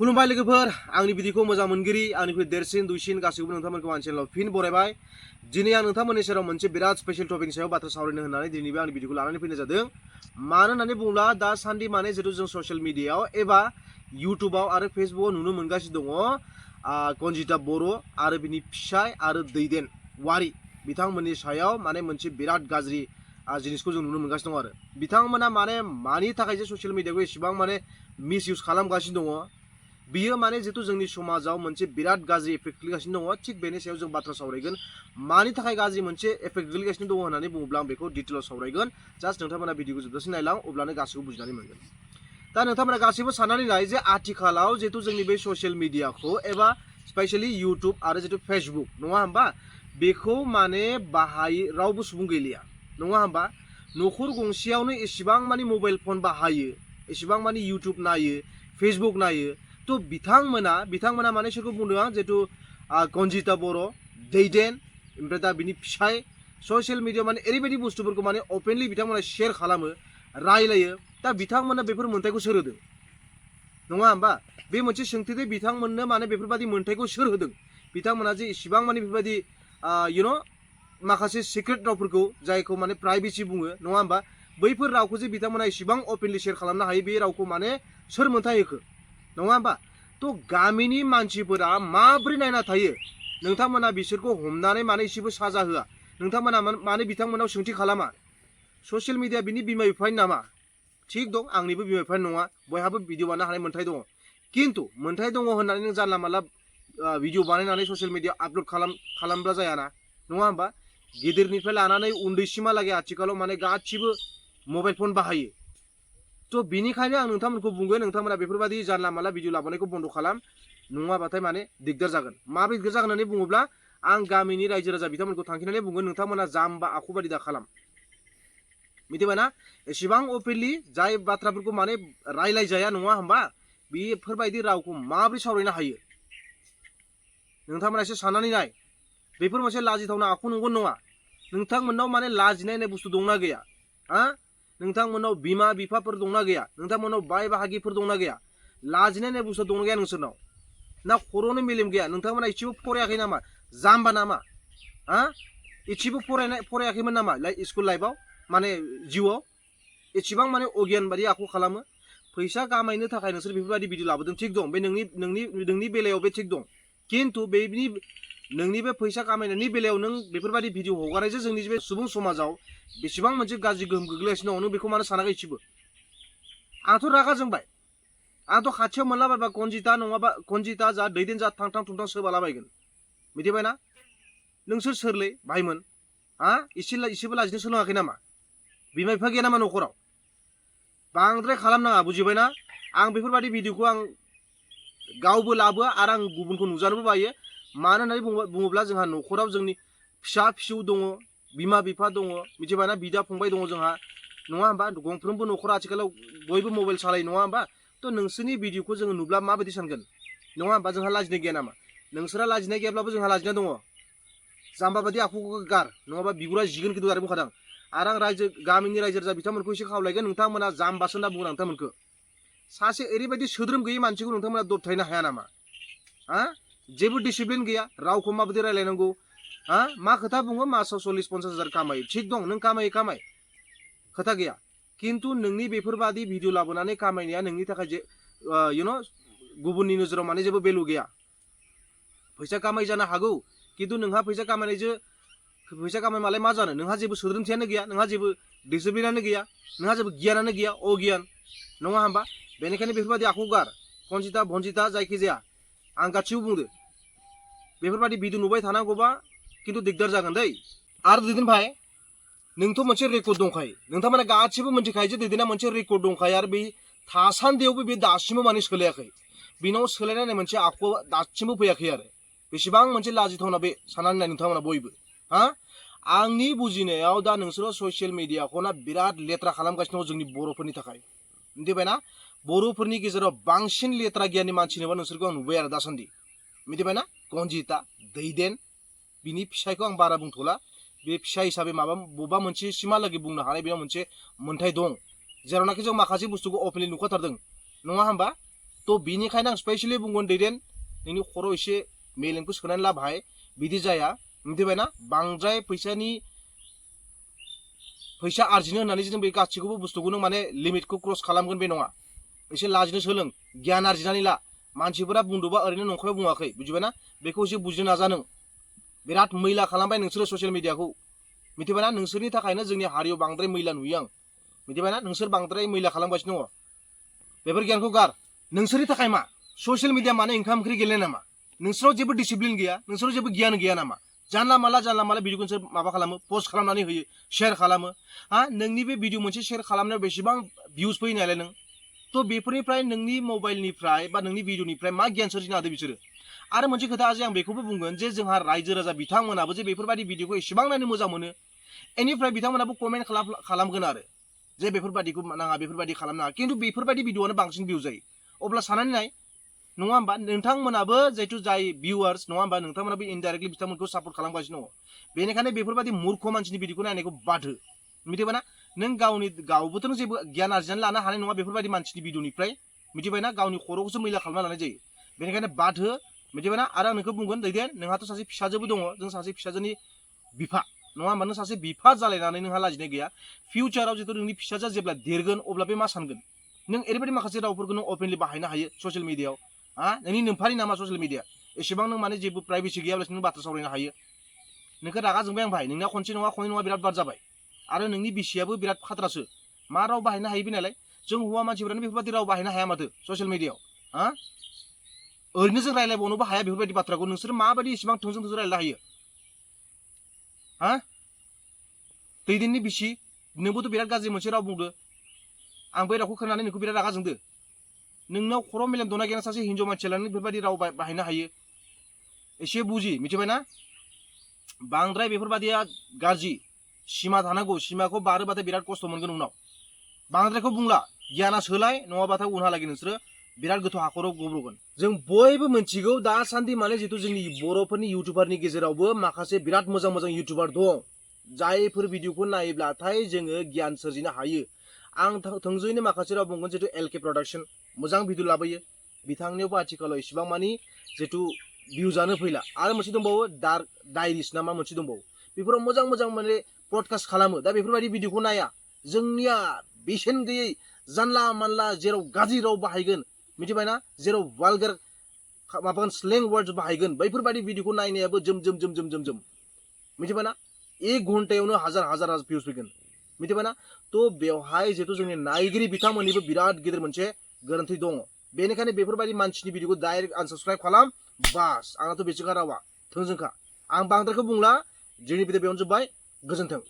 खुलुमबाय लोगोफोर आंनि भिडिअखौ मोजां मोनगिरि आंनिख्रुइ देरसिन दुइसिन गासैबो नोंथांमोनखौ आंनि चेनेलाव फिन बरायबाय। दिनै आं नोंथांमोननि सेराव मोनसे बिराद स्पेशल टपिकनि सायाव बाथ्रा सावरायनो होननानै दिनैबो आंनि भिडिअखौ लानानै फैनाय जादों। मानो होननानै बुङोब्ला दासान्दि माने जितु जों ससियेल मिडियायाव एबा इउटुबाव आरो फेसबुकाव नुनो मोनगासिनो दङ कनजिता बर' आरो बिनि फिसाय आरो दैदेन वारि बिथांमोननि सायाव माने मोनसे बिराद गाज्रि जिनिसखौ जों नुनो मोनगासिनो दं आरो बिथांमोना माने मानि थाखाय जे ससियेल मिडियाखौ एसेबां माने मिसइउज खालामगासिनो दङ बियो माने जितु जोंनि समाजाव मोनसे बिराद गाज्रि इफेक्ट गोलैगासिनो दङ। थिग बेनि सायाव जों बाथ्रा सावरायगोन मानि थाखाय गाज्रि मोनसे इफेक्ट गोलैगासिनो दङ होननानै बुङोब्ला आं बेखौ डिटेलाव सावरायगोन। जास्ट नोंथांमोना भिडिअखौ जोबजासिम नायलां अब्लानो गासैबो बुजिनानै मोनगोन। दा नोंथांमोना गासैबो साननानै नाय जे आथिखालाव जितु जोंनि बे ससियेल मिडियाखौ एबा स्पेशेलि इउटुब आरो जितु फेसबुक नङा होमबा बेखौ माने रावबो सुबुं गैलिया नङा होमबा न'खर गंसेयावनो एसेबां माने मबाइल फन बाहायो एसेबां माने इउटुब नायो फेसबुक नायो तो बिथांमोना माने सोरखौ बुंदों आं जितु कनजिता बर' दैदेन ओमफ्राय दा बिनि फिसाय ससियेल मिडिया माने ओरैबायदि बुस्थुफोरखौ माने अपेनलि बिथांमोना शेयार खालामो रायलायो। दा बिथांमोना बेफोर मोन्थायखौ सोर होदों नङा होमबा बे मोनसे सोंथि दे बिथांमोननो माने बेफोरबायदि मोन्थायखौ सोर होदों बिथांमोना जे इसिबां माने बेफोरबायदि माखासे सिक्रेट रावफोरखौ जायखौ माने प्राइभेसि बुङो नङा होमबा बैफोर रावखौ जे बिथांमोना इसिबां अपेनलि शेयार खालामनो हायो बे रावखौ माने सोर मोन्थाय होखो नङा होमबा तो गामिनि मानसिफोरा माब्रै नायना थायो नोंथांमोना बिसोरखौ हमनानै माने एसेबो साजा होआ नोंथांमोना माने बिथांमोनाव सोंथि खालामा ससियेल मिडिया बिनि बिमा बिफानि नामा थिग दं आंनिबो बिमा बिफानि नङा बयहाबो भिडिअ बानायनो हानाय मोन्थाय दङ खिन्थु मोन्थाय दङ होननानै नों जानला मानला भिडिअ बानायनानै ससियेल मिडियाआव आपल'ड खालामब्ला जायाना नङा होमबा गिदिरनिफ्राय लानानै उन्दैसिमहालागै आथिखालाव माने गासिबो मबाइल फन बाहायो। तो बिनिखायनो आं नोंथांमोनखौ बुंगोन नोंथांमोना बेफोरबायदि जानला मानला भिडिअ लाबोनायखौ बन्द' खालाम नङाबाथाय माने दिगदार जागोन। माबोरै दिगदार जागोन होननानै बुङोब्ला आं गामिनि रायजो राजा बिथांमोनखौ थांखिनानै बुंगोन नोंथांमोना जाम्बा आखु बायदि दा खालाम मिथिबायना एसेबां अपेनलि जाय बाथ्राफोरखौ माने रायलायजाया नङा होमबा बेफोरबायदि रावखौ माबोरै सावरायनो हायो नोंथांमोना एसे साननानै नाय बेफोर मोनसे लाजिथावना आखु नंगौ नङा नोंथांमोननाव माने लाजिनाय होननाय बुस्थु दंना गैया नोंथांमोननाव बिमा बिफाफोर दंना गैया नोंथांमोननाव बाय बाहागिफोर दंना गैया लाजिनाय होननाय बुस्थु दंना गैया नोंसोरनाव ना खर'नि मेलेम गैया नोंथांमोना एसेबो फरायाखै नामा जाम्बा नामा एसेबो फरायाखैमोन नामा स्कुल लाइफआव माने जिउआव एसेबां माने अगियान बायदि आखु खालामो फैसा खामायनो थाखाय नोंसोर बेफोरबायदि भिडिअ लाबोदों थिग दं बे नोंनि बेलायाव बे थिग दं खिन्थु नोंनि बे फैसा खामायनायनि बेलायाव नों बेफोरबायदि भिडिअ हगारनायजों जोंनि बे सुबुं समाजाव बेसेबां मोनसे गाज्रि गोहोम गोग्लैगासिनो दङ नों बेखौ मानो सानाखै एसेबो आंथ' रागा जोंबाय आंथ' खाथियाव मोनलाबायबा कनजिता जा दैदेन जा थांथां थुंथां सोबालाबायगोन मिथिबायना नोंसोर सोरलै भाइमोन एसेबो लाजिनो सोलोङाखै नामा बिमा बिफा गैया नामा न'खराव बांद्राय खालामनाङा बुजिबायना आं बेफोरबायदि भिडिअखौ आं गावबो लाबोआ आरो आं गुबुनखौ नुजानोबो बायो मानो होननानै बुङोब्ला जोंहा न'खराव जोंनि फिसा फिसौ दङ बिमा बिफा दङ मिथिबायना बिदा फंबाय दङ जोंहा नङा होमबा गंफ्रोमबो न'खरा आथिखालाव बयबो मबाइल सालायो नङा होमबा तो नोंसोरनि भिडिअखौ जोङो नुब्ला माबायदि सानगोन नङा होमबा जोंहा लाजिनाय गैया नामा नोंसोरा लाजिनाय गैयाब्लाबो जोंहा लाजिनाय दङ जाम्बा बायदि आखुखौ गार नङाबा बिगुरा जिगोन खिन्थु आरो बुंखादों आरो आं गामिनि रायजो राजा बिथांमोनखौ एसे खावलायगोन नोंथांमोना जाम्बासो होनना बुङो नोंथांमोनखौ सासे ओरैबायदि सोद्रोम गैयै मानसिखौ नोंथांमोना दबथायनो हाया नामा जेबो डिसिप्लिन गैया रावखौ माबायदि रायलायनांगौ मा खोथा बुङो मासाव 40-50 हाजार खामायो थिग दं नों खामाय खोथा गैया खिन्थु नोंनि बेफोरबादि भिडिअ लाबोनानै खामायनाया नोंनि थाखाय जे गुबुननि नोजोराव माने जेबो भेलु गैया फैसा खामाय जानो हागौ खिन्थु नोंहा फैसा खामाय मालाय मा जानो नोंहा जेबो सोद्रोमथियानो गैया नोंहा जेबो डिसिप्लिनानो गैया नोंहा जेबो गियानानो गैया अगियान नङा होमबा बेनिखायनो बेफोरबायदि आखु गार कनजिता भनजिता जायखिजाया आं गासिबो बुंदो बेफोरबायदि भिडिअ नुबाय थानांगौबा खिन्थु दिगदार जागोन दै आरो दैदेन भाइ नोंथ' मोनसे रेकर्ड दंखायो नोंथांमोना गासिबो मोनथिखायो जे दैदेना मोनसे रेकर्ड दंखायो आरो बे थासान्दियावबो बे दासिमबो माने सोलायाखै बिनाव सोलायनाय मोनसे आखुआ दासिमबो फैयाखै आरो बेसेबां मोनसे लाजिथावना बे साननानै नाय नोंथांमोना बयबो आंनि बुजिनायाव दा नोंसोरो ससियेल मिडियाखौ ना बिराद लेथ्रा खालामगासिनो दं जोंनि बर'फोरनि थाखाय मिथिबायना बर'फोरनि गेजेराव बांसिन लेथ्रा गियाननि मानसि नुबा नोंसोरखौ आं नुबाय आरो दासान्दि मिथिबायना कनजिता दैदेन बिनि फिसायखौ आं बारा बुंथ'ला बे फिसा हिसाबै बबेबा मोनसे सिमहालागै बुंनो हानाय बेयाव मोनसे मोन्थाय दं जेरावनाखि जों माखासे बुस्थुखौ अपेनलि नुखाथारदों नङा होमबा तो बिनिखायनो आं स्पेशली बुंगोन दैदेन नोंनि खर' एसे मेलेमखौ सोनानै ला भाई बिदि जाया मिथिबायना बांद्राय फैसा आर्जिनो होननानै जों बे गासैखौबो बुस्थुखौनो माने लिमिटखौ क्रस खालामगोन बे नङा एसे लाजिनो सोलों गियान आर्जिनानै ला मानसिफोरा बुंदोंबा ओरैनो नंखाय बुङाखै बुजिबायना बेखौ एसे बुजिनो नाजा नों बिराद मैला खालामबाय नोंसोरो ससियेल मिडियाखौ मिथिबायना नोंसोरनि थाखायनो जोंनि हारियाव बांद्राय मैला नुयो आं मिथिबायना नोंसोर बांद्राय मैला खालामगासिनो दङ बेफोर गियानखौ गार नोंसोरनि थाखाय मा ससियेल मिडिया माने ओंखाम ओंख्रि गेलेनाय नामा नोंसोराव जेबो डिसिप्लिन गैया नोंसोराव जेबो गियान गैया नामा जानला माला भिडिअखौ नोंसोर माबा खालामो पस्ट खालामनानै होयो शेयार खालामो हा नोंनि बे भिडिअ मोनसे शेयार खालामनायाव बेसेबां भिउस फैयो नालाय नों तो बेफोरनिफ्राय नोंनि मबाइलनिफ्राय बा नोंनि भिडिअनिफ्राय मा गियान सोरजिनो हादों बिसोरो आरो मोनसे खोथा जे आं बेखौबो बुंगोन जे जोंहा रायजो राजा बिथांमोनाबो जे बेफोरबायदि भिडिअखौ एसेबां नायनो मोजां मोनो एनिफ्राय बिथांमोनाबो कमेन्ट खालामगोन आरो जे बेफोरबायदिखौ नाङा बेफोरबायदि खालामनाङा खिन्थु बेफोरबायदि भिडिअआनो बांसिन भिउ जायो अब्ला साननानै नाय नङा होमबा नोंथांमोनाबो जिहेथु जाय भिउआर्स नङा होमबा नोंथांमोनाबो इनडाइरेक्टलि बिथांमोनखौ सापर्ट खालामगासिनो दङ बेनिखायनो बेफोरबायदि मूर्ख मानसिनि भिडिअखौ नायनायखौ बाद हो मिथिबायना नों गावबोथ' नों जेबो गियान आरजिनानै लानो हानाय नङा बेफोरबायदि मानसिनि भिडिअनिफ्राय मिथिबायना गावनि खर'खौसो मैला खालामना लानाय जायो बेनिखायनो बाद हो मिथिबायना आरो आं नोंखौ बुंगोन दैदेन नोंहाथ' सासे फिसाजोबो दङ जों सासे फिसाजोनि बिफा नङा होमबा नों सासे बिफा जालायनानै नोंहा लाजिनाय गैया फिउचाराव जितु नोंनि फिसाजोआ जेब्ला देरगोन अब्ला बे मा सानगोन नों ओरैबायदि माखासे रावफोरखौ नों अपेनलि बाहायनो हायो ससियेल मिडियायाव नोंनि नोम्फानि नामा ससियेल मिडिया एसेबां नों माने जेबो प्राइभेसि गैयाब्लासो नों बाथ्रा सावरायनो हायो नोंखौ रागा जोंबाय आं भाई नोंना खनसे नङा बिराद बार जाबाय आरो नोंनि बिसियाबो बिराद खाथ्रासो मा राव बाहायनो हायो बे नालाय जों हौवा मानसिफोरानो बेफोरबायदि राव बाहायनो हाया माथो ससियेल मिडियायाव ओरैनो जों रायज्लायबावनोबो हाया बेफोरबायदि बाथ्राखौ नोंसोर माबायदि इसेबां थोंजों रायज्लायनो हायो दैदेननि बिसि नोंबोथ' बिराद गाज्रि मोनसे राव बुंदो आं बे रावखौ खोनानानै नोंखौ बिराद रागा जोंदो नोंनाव खर' मेलेम दंना गैया सासे हिन्जाव मानसिया लानानै बेफोरबायदि राव बाहायनो हायो एसे बुजि मिथिबायना बांद्राय बेफोरबायदिया गाज्रि सिमा थानांगौ सिमाखौ बारोबाथाय बिराद खस्थ' मोनगोन उनाव बांद्रायखौ बुंला गियाना सोलाय नङाबाथाय उनहालागै नोंसोरो बिराद गोथौ हाखराव गब्रगोन जों बयबो मिथिगौ दासान्दि माने जितु जोंनि बर'फोरनि इउटुबारनि गेजेरावबो माखासे बिराद मोजां इउटुबार दं जायफोर भिडिअखौ नायोब्लाथाय जोङो गियान सोरजिनो हायो आं थोंजोङैनो माखासे राव बुंगोन जितु एलके प्रडाक्शन मोजां भिडिअ लाबोयो बिथांनियावबो आथिखालाव इसेबां मानि जितु भिउजानो फैला आरो मोनसे दंबावो डार्क डायरिस ना मा मोनसे दंबावो बेफोराव मोजां माने पडकास्ट खालामो दा बेफोरबायदि भिडिअखौ नाया जोंनिया बेसेन गैयै जानला मानला जेराव गाज्रि राव बाहायगोन मिथिबायना जेराव वालगार माबागोन स्लें वार्ड बाहायगोन बैफोरबायदि भिडिअखौ नायनायाबो जोम मिथिबायना 1 घन्टायावनो हाजार भिउस फैगोन मिथिबायना तो बेवहाय जितु जोंनि नायगिरि बिथांमोननिबो बिराद गिदिर मोनसे गोरोन्थि दङ बेनिखायनो बेफोरबायदि मानसिनि भिडिअखौ डाइरेक्ट आनसाबस्क्राइब खालाम बास आंनाथ' बेसेखा रावा थोंजोंखा आं बांद्रायखौ बुंला जोंनि भिडिअ बेयावनो जोब्बाय गोजोन्थों।